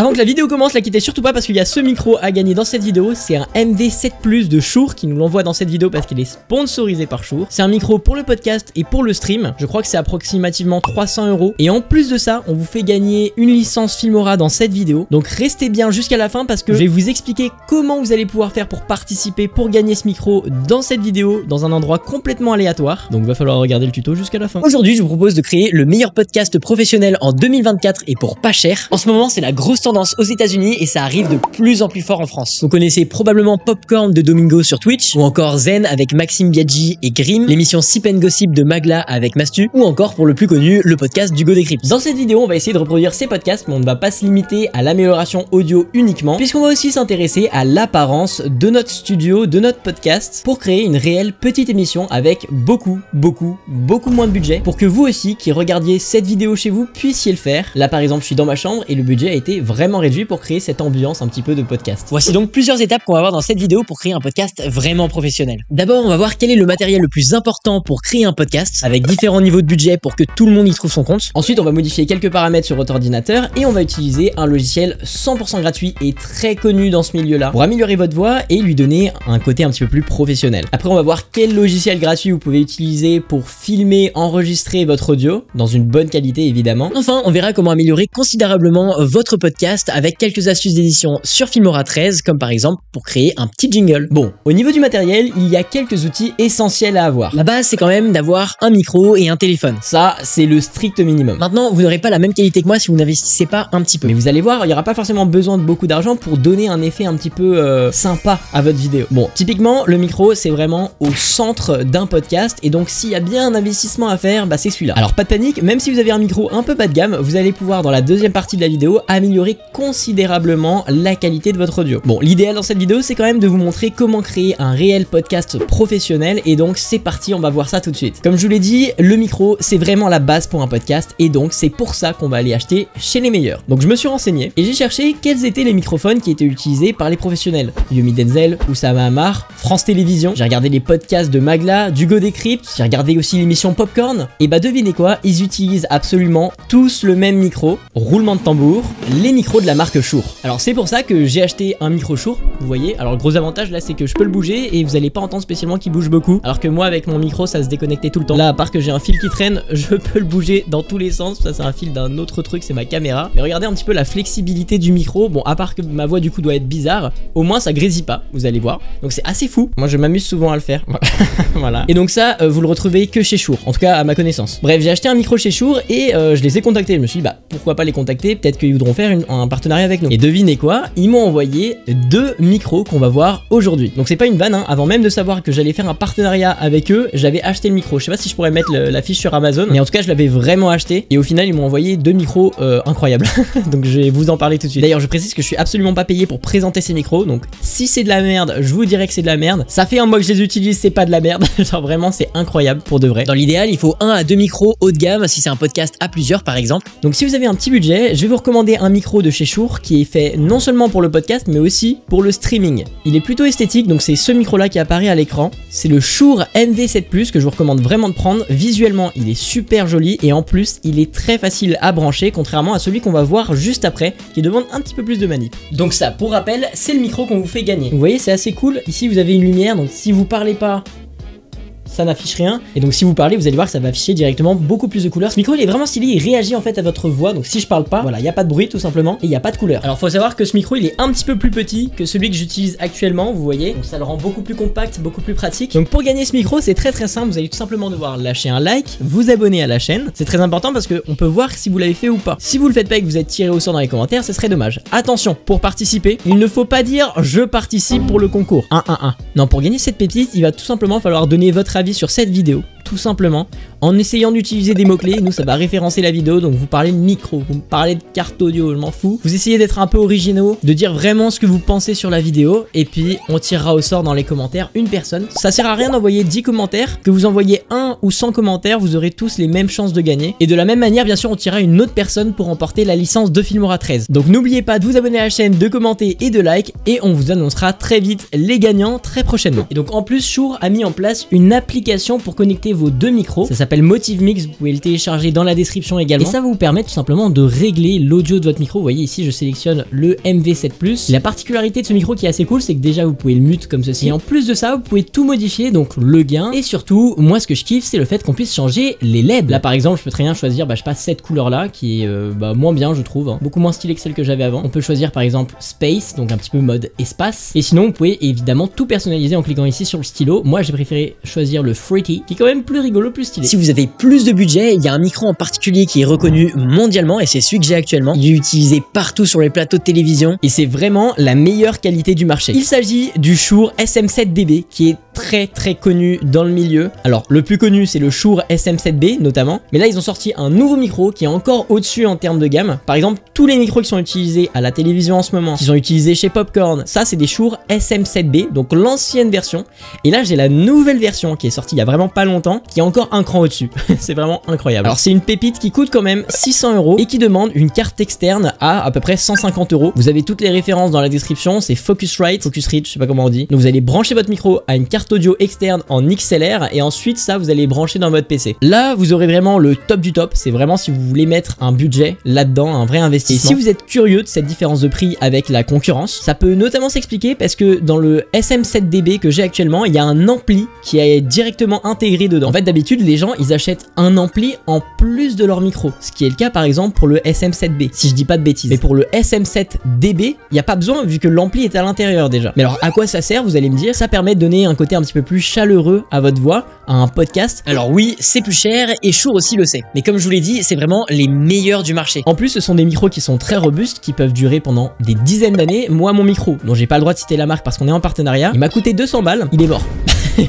Avant que la vidéo commence, la quittez surtout pas parce qu'il y a ce micro à gagner dans cette vidéo. C'est un MV7 Plus de Shure qui nous l'envoie dans cette vidéo parce qu'il est sponsorisé par Shure. C'est un micro pour le podcast et pour le stream. Je crois que c'est approximativement 300 €. Et en plus de ça, on vous fait gagner une licence Filmora dans cette vidéo. Donc restez bien jusqu'à la fin parce que je vais vous expliquer comment vous allez pouvoir faire pour participer, pour gagner ce micro dans cette vidéo, dans un endroit complètement aléatoire. Donc il va falloir regarder le tuto jusqu'à la fin. Aujourd'hui, je vous propose de créer le meilleur podcast professionnel en 2024 et pour pas cher. En ce moment, c'est la grosse tendance aux États-Unis et ça arrive de plus en plus fort en France. Vous connaissez probablement Popcorn de Domingo sur Twitch, ou encore Zen avec Maxime Biaggi et Grim, l'émission Sip & Gossip de Magla avec Mastu, ou encore pour le plus connu, le podcast d'Hugo Décrypte. Dans cette vidéo, on va essayer de reproduire ces podcasts, mais on ne va pas se limiter à l'amélioration audio uniquement, puisqu'on va aussi s'intéresser à l'apparence de notre studio, de notre podcast, pour créer une réelle petite émission avec beaucoup moins de budget, pour que vous aussi, qui regardiez cette vidéo chez vous, puissiez le faire. Là par exemple, je suis dans ma chambre et le budget a été vraiment réduit pour créer cette ambiance un petit peu de podcast. Voici donc plusieurs étapes qu'on va voir dans cette vidéo pour créer un podcast vraiment professionnel. D'abord, on va voir quel est le matériel le plus important pour créer un podcast, avec différents niveaux de budget pour que tout le monde y trouve son compte. Ensuite, on va modifier quelques paramètres sur votre ordinateur et on va utiliser un logiciel 100% gratuit et très connu dans ce milieu-là pour améliorer votre voix et lui donner un côté un petit peu plus professionnel. Après, on va voir quel logiciel gratuit vous pouvez utiliser pour filmer, enregistrer votre audio dans une bonne qualité évidemment. Enfin, on verra comment améliorer considérablement votre podcast avec quelques astuces d'édition sur Filmora 13, comme par exemple pour créer un petit jingle. Bon, au niveau du matériel, il y a quelques outils essentiels à avoir. La base, c'est quand même d'avoir un micro et un téléphone. Ça, c'est le strict minimum. Maintenant, vous n'aurez pas la même qualité que moi si vous n'investissez pas un petit peu. Mais vous allez voir, il n'y aura pas forcément besoin de beaucoup d'argent pour donner un effet un petit peu sympa à votre vidéo. Bon, typiquement, le micro, c'est vraiment au centre d'un podcast et donc s'il y a bien un investissement à faire, bah c'est celui-là. Alors pas de panique, même si vous avez un micro un peu bas de gamme, vous allez pouvoir dans la deuxième partie de la vidéo améliorer considérablement la qualité de votre audio. Bon, l'idéal dans cette vidéo, c'est quand même de vous montrer comment créer un réel podcast professionnel et donc c'est parti, on va voir ça tout de suite. Comme je vous l'ai dit, le micro, c'est vraiment la base pour un podcast et donc c'est pour ça qu'on va aller acheter chez les meilleurs. Donc je me suis renseigné et j'ai cherché quels étaient les microphones qui étaient utilisés par les professionnels. Yomi Denzel, Oussama Ammar, France Télévisions, j'ai regardé les podcasts de Magla, d'Hugo Décrypte, j'ai regardé aussi l'émission Popcorn et bah devinez quoi, ils utilisent absolument tous le même micro, roulement de tambour, les micros de la marque Shure. Alors c'est pour ça que j'ai acheté un micro Shure, vous voyez. Alors le gros avantage là c'est que je peux le bouger et vous allez pas entendre spécialement qu'il bouge beaucoup, alors que moi avec mon micro ça se déconnectait tout le temps. Là à part que j'ai un fil qui traîne, je peux le bouger dans tous les sens, ça c'est un fil d'un autre truc, c'est ma caméra. Mais regardez un petit peu la flexibilité du micro, bon à part que ma voix du coup doit être bizarre, au moins ça grésille pas, vous allez voir. Donc c'est assez fou, moi je m'amuse souvent à le faire. Voilà. Et donc ça vous le retrouvez que chez Shure, en tout cas à ma connaissance. Bref, j'ai acheté un micro chez Shure et je les ai contactés, je me suis dit bah pourquoi pas les contacter, peut-être qu'ils voudront faire un partenariat avec nous. Et devinez quoi, ils m'ont envoyé 2 micros qu'on va voir aujourd'hui. Donc c'est pas une vanne, hein. Avant même de savoir que j'allais faire un partenariat avec eux, j'avais acheté le micro. Je sais pas si je pourrais mettre la fiche sur Amazon, mais en tout cas je l'avais vraiment acheté et au final ils m'ont envoyé 2 micros incroyables. Donc je vais vous en parler tout de suite. D'ailleurs je précise que je suis absolument pas payé pour présenter ces micros, donc si c'est de la merde, je vous dirais que c'est de la merde. Ça fait un mois que je les utilise, c'est pas de la merde. Genre vraiment c'est incroyable pour de vrai. Dans l'idéal il faut 1 à 2 micros haut de gamme si c'est un podcast à plusieurs par exemple. Donc si vous avez un petit budget, je vais vous recommander un micro de chez Shure qui est fait non seulement pour le podcast mais aussi pour le streaming. Il est plutôt esthétique, donc c'est ce micro là qui apparaît à l'écran. C'est le Shure MV7 Plus que je vous recommande vraiment de prendre. Visuellement il est super joli et en plus il est très facile à brancher contrairement à celui qu'on va voir juste après qui demande un petit peu plus de manip. Donc ça, pour rappel, c'est le micro qu'on vous fait gagner. Vous voyez, c'est assez cool. Ici vous avez une lumière, donc si vous parlez pas, ça n'affiche rien, et donc si vous parlez vous allez voir que ça va afficher directement beaucoup plus de couleurs. Ce micro il est vraiment stylé, il réagit en fait à votre voix, donc si je parle pas, voilà, il n'y a pas de bruit tout simplement et il n'y a pas de couleur. Alors faut savoir que ce micro il est un petit peu plus petit que celui que j'utilise actuellement, vous voyez, donc ça le rend beaucoup plus compact, beaucoup plus pratique. Donc pour gagner ce micro c'est très simple, vous allez tout simplement devoir lâcher un like, vous abonner à la chaîne, c'est très important parce qu'on peut voir si vous l'avez fait ou pas. Si vous le faites pas et que vous êtes tiré au sort dans les commentaires, ce serait dommage. Attention, pour participer, il ne faut pas dire je participe pour le concours 1-1-1. Non, pour gagner cette pépite, il va tout simplement falloir donner votre avis sur cette vidéo. Tout simplement en essayant d'utiliser des mots-clés. Nous ça va référencer la vidéo, donc vous parlez de micro, vous me parlez de carte audio, je m'en fous. Vous essayez d'être un peu originaux, de dire vraiment ce que vous pensez sur la vidéo et puis on tirera au sort dans les commentaires une personne. Ça sert à rien d'envoyer 10 commentaires, que vous envoyez 1 ou 100 commentaires, vous aurez tous les mêmes chances de gagner. Et de la même manière bien sûr on tirera une autre personne pour remporter la licence de Filmora 13. Donc n'oubliez pas de vous abonner à la chaîne, de commenter et de like et on vous annoncera très vite les gagnants très prochainement. Et donc en plus Shure a mis en place une application pour connecter vos vos deux micros. Ça s'appelle Motive Mix, vous pouvez le télécharger dans la description également. Et ça va vous permettre tout simplement de régler l'audio de votre micro. Vous voyez ici, je sélectionne le MV7+. La particularité de ce micro qui est assez cool, c'est que déjà vous pouvez le mute comme ceci. Et en plus de ça, vous pouvez tout modifier, donc le gain. Et surtout, moi ce que je kiffe, c'est le fait qu'on puisse changer les LED. Là par exemple, je peux très bien choisir, je sais pas, cette couleur là qui est moins bien, je trouve, beaucoup moins stylée que celle que j'avais avant. On peut choisir par exemple Space, donc un petit peu mode espace. Et sinon, vous pouvez évidemment tout personnaliser en cliquant ici sur le stylo. Moi j'ai préféré choisir le Fruity, qui est quand même plus rigolo, plus stylé. Si vous avez plus de budget, il y a un micro en particulier qui est reconnu mondialement et c'est celui que j'ai actuellement. Il est utilisé partout sur les plateaux de télévision et c'est vraiment la meilleure qualité du marché. Il s'agit du Shure SM7DB qui est très connu dans le milieu. Alors le plus connu c'est le Shure SM7B notamment, mais là ils ont sorti un nouveau micro qui est encore au-dessus en termes de gamme. Par exemple, tous les micros qui sont utilisés à la télévision en ce moment, qui sont utilisés chez Popcorn, ça c'est des Shure SM7B, donc l'ancienne version. Et là j'ai la nouvelle version qui est sortie il y a vraiment pas longtemps, qui est encore un cran au-dessus. C'est vraiment incroyable. Alors c'est une pépite qui coûte quand même 600 € et qui demande une carte externe à peu près 150 €. Vous avez toutes les références dans la description, c'est Focusrite, je sais pas comment on dit. Donc vous allez brancher votre micro à une carte audio externe en XLR et ensuite ça vous allez brancher dans votre PC. Là vous aurez vraiment le top du top, c'est vraiment si vous voulez mettre un budget là-dedans, un vrai investissement. Et si vous êtes curieux de cette différence de prix avec la concurrence, ça peut notamment s'expliquer parce que dans le SM7DB que j'ai actuellement, il y a un ampli qui est directement intégré dedans. En fait d'habitude les gens ils achètent un ampli en plus de leur micro, ce qui est le cas par exemple pour le SM7B, si je dis pas de bêtises. Mais pour le SM7DB, il n'y a pas besoin vu que l'ampli est à l'intérieur déjà. Mais alors à quoi ça sert, vous allez me dire? Ça permet de donner un côté un petit peu plus chaleureux à votre voix, à un podcast. Alors oui, c'est plus cher et Shure aussi le sait. Mais comme je vous l'ai dit, c'est vraiment les meilleurs du marché. En plus, ce sont des micros qui sont très robustes, qui peuvent durer pendant des dizaines d'années. Moi, mon micro, dont j'ai pas le droit de citer la marque parce qu'on est en partenariat, il m'a coûté 200 balles, il est mort.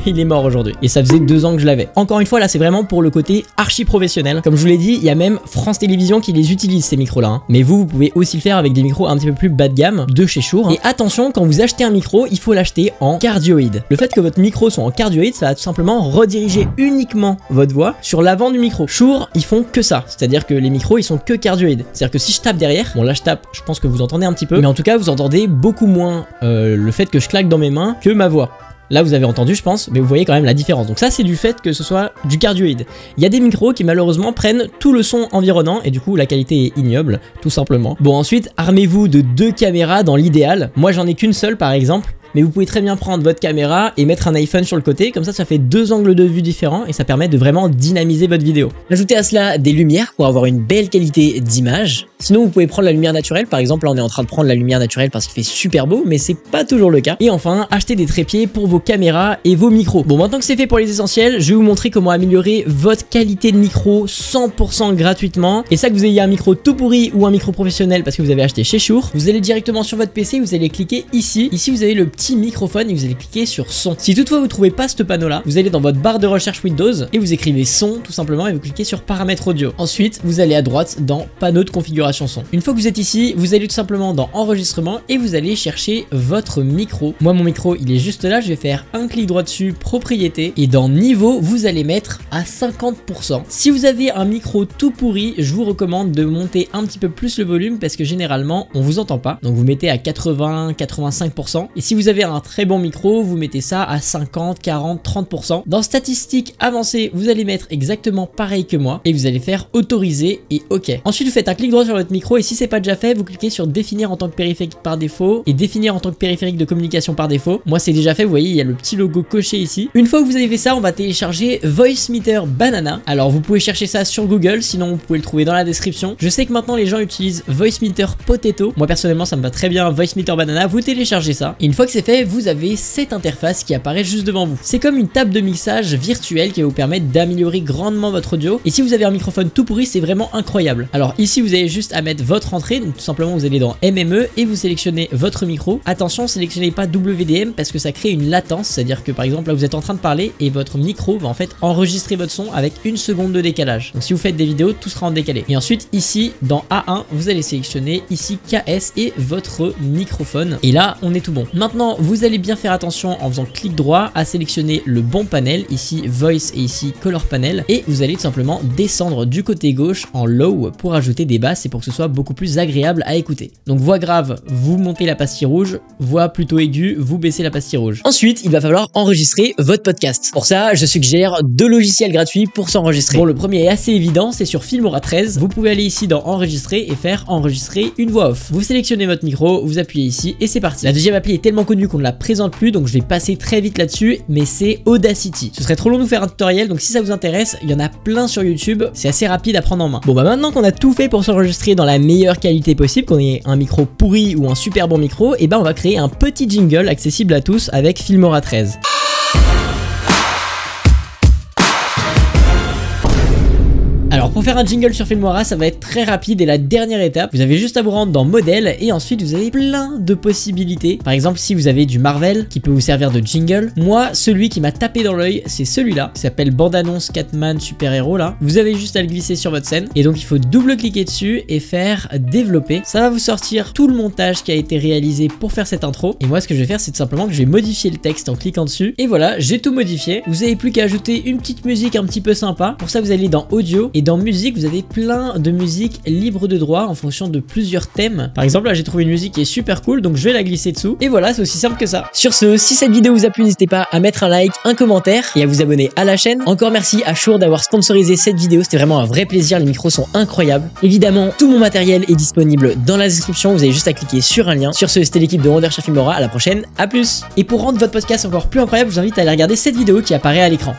Il est mort aujourd'hui. Et ça faisait 2 ans que je l'avais. Encore une fois, là, c'est vraiment pour le côté archi professionnel. Comme je vous l'ai dit, il y a même France Télévisions qui les utilise, ces micros-là. Hein. Mais vous pouvez aussi le faire avec des micros un petit peu plus bas de gamme de chez Shure. Et attention, quand vous achetez un micro, il faut l'acheter en cardioïde. Le fait que votre micro soit en cardioïde, ça va tout simplement rediriger uniquement votre voix sur l'avant du micro. Shure, ils font que ça. C'est-à-dire que les micros, ils sont que cardioïdes. C'est-à-dire que si je tape derrière, bon là je tape, je pense que vous entendez un petit peu. Mais en tout cas, vous entendez beaucoup moins le fait que je claque dans mes mains que ma voix. Là vous avez entendu je pense, mais vous voyez quand même la différence. Donc ça c'est du fait que ce soit du cardioïde. Il y a des micros qui malheureusement prennent tout le son environnant et du coup la qualité est ignoble, tout simplement. Bon ensuite, armez-vous de 2 caméras dans l'idéal. Moi j'en ai qu'une seule par exemple. Mais vous pouvez très bien prendre votre caméra et mettre un iPhone sur le côté, comme ça fait 2 angles de vue différents et ça permet de vraiment dynamiser votre vidéo. Ajoutez à cela des lumières pour avoir une belle qualité d'image. Sinon vous pouvez prendre la lumière naturelle, par exemple là on est en train de prendre la lumière naturelle parce qu'il fait super beau, mais c'est pas toujours le cas. Et enfin, achetez des trépieds pour vos caméras et vos micros. Bon maintenant que c'est fait pour les essentiels, je vais vous montrer comment améliorer votre qualité de micro 100% gratuitement. Et ça que vous ayez un micro tout pourri ou un micro professionnel parce que vous avez acheté chez Shure, vous allez directement sur votre PC, vous allez cliquer ici. Ici vous avez le petit microphone et vous allez cliquer sur son. Si toutefois vous trouvez pas ce panneau là, vous allez dans votre barre de recherche Windows et vous écrivez son tout simplement et vous cliquez sur paramètres audio. Ensuite vous allez à droite dans panneau de configuration son. Une fois que vous êtes ici, vous allez tout simplement dans enregistrement et vous allez chercher votre micro. Moi mon micro il est juste là, je vais faire un clic droit dessus, propriété, et dans niveau vous allez mettre à 50%. Si vous avez un micro tout pourri, je vous recommande de monter un petit peu plus le volume parce que généralement on vous entend pas, donc vous mettez à 80-85%. Et si vous avez un très bon micro, vous mettez ça à 50, 40, 30%. Dans statistiques avancées, vous allez mettre exactement pareil que moi et vous allez faire autoriser et OK. Ensuite, vous faites un clic droit sur votre micro et si c'est pas déjà fait, vous cliquez sur définir en tant que périphérique par défaut et définir en tant que périphérique de communication par défaut. Moi, c'est déjà fait, vous voyez, il y a le petit logo coché ici. Une fois que vous avez fait ça, on va télécharger Voicemeeter Banana. Alors, vous pouvez chercher ça sur Google, sinon vous pouvez le trouver dans la description. Je sais que maintenant les gens utilisent Voicemeter Potato. Moi, personnellement, ça me va très bien Voicemeter Banana. Vous téléchargez ça. Et une fois que c'est fait, vous avez cette interface qui apparaît juste devant vous. C'est comme une table de mixage virtuelle qui va vous permettre d'améliorer grandement votre audio. Et si vous avez un microphone tout pourri, c'est vraiment incroyable. Alors ici, vous avez juste à mettre votre entrée. Donc tout simplement, vous allez dans MME et vous sélectionnez votre micro. Attention, sélectionnez pas WDM parce que ça crée une latence. C'est-à-dire que par exemple, là, vous êtes en train de parler et votre micro va en fait enregistrer votre son avec 1 seconde de décalage. Donc si vous faites des vidéos, tout sera en décalé. Et ensuite, ici, dans A1, vous allez sélectionner ici KS et votre microphone. Et là, on est tout bon. Maintenant, Maintenant, vous allez bien faire attention en faisant clic droit à sélectionner le bon panel, ici Voice et ici Color Panel, et vous allez tout simplement descendre du côté gauche en Low pour ajouter des basses et pour que ce soit beaucoup plus agréable à écouter. Donc voix grave, vous montez la pastille rouge, voix plutôt aiguë, vous baissez la pastille rouge. Ensuite, il va falloir enregistrer votre podcast. Pour ça, je suggère 2 logiciels gratuits pour s'enregistrer. Bon, le premier est assez évident, c'est sur Filmora 13. Vous pouvez aller ici dans enregistrer et faire enregistrer une voix off. Vous sélectionnez votre micro, vous appuyez ici et c'est parti. La deuxième appli est tellement connue qu'on ne la présente plus, donc je vais passer très vite là-dessus, mais c'est Audacity. Ce serait trop long de vous faire un tutoriel, donc si ça vous intéresse, il y en a plein sur YouTube, c'est assez rapide à prendre en main. Bon bah maintenant qu'on a tout fait pour s'enregistrer dans la meilleure qualité possible, qu'on ait un micro pourri ou un super bon micro, et ben on va créer un petit jingle accessible à tous avec Filmora 13. Alors pour faire un jingle sur Filmora, ça va être très rapide et la dernière étape, vous avez juste à vous rendre dans modèle et ensuite vous avez plein de possibilités. Par exemple, si vous avez du Marvel qui peut vous servir de jingle, moi celui qui m'a tapé dans l'œil, c'est celui-là, qui s'appelle bande-annonce Catman super-héros là. Vous avez juste à le glisser sur votre scène et donc il faut double-cliquer dessus et faire développer. Ça va vous sortir tout le montage qui a été réalisé pour faire cette intro. Et moi ce que je vais faire, c'est tout simplement que je vais modifier le texte en cliquant dessus. Et voilà, j'ai tout modifié. Vous avez plus qu'à ajouter une petite musique un petit peu sympa. Pour ça, vous allez dans audio et dans musique, vous avez plein de musiques libres de droit en fonction de plusieurs thèmes. Par exemple, là j'ai trouvé une musique qui est super cool, donc je vais la glisser dessous. Et voilà, c'est aussi simple que ça. Sur ce, si cette vidéo vous a plu, n'hésitez pas à mettre un like, un commentaire et à vous abonner à la chaîne. Encore merci à Shure d'avoir sponsorisé cette vidéo, c'était vraiment un vrai plaisir, les micros sont incroyables. Évidemment, tout mon matériel est disponible dans la description, vous avez juste à cliquer sur un lien. Sur ce, c'était l'équipe de Wondershare Filmora, à la prochaine, à plus. Et pour rendre votre podcast encore plus incroyable, je vous invite à aller regarder cette vidéo qui apparaît à l'écran.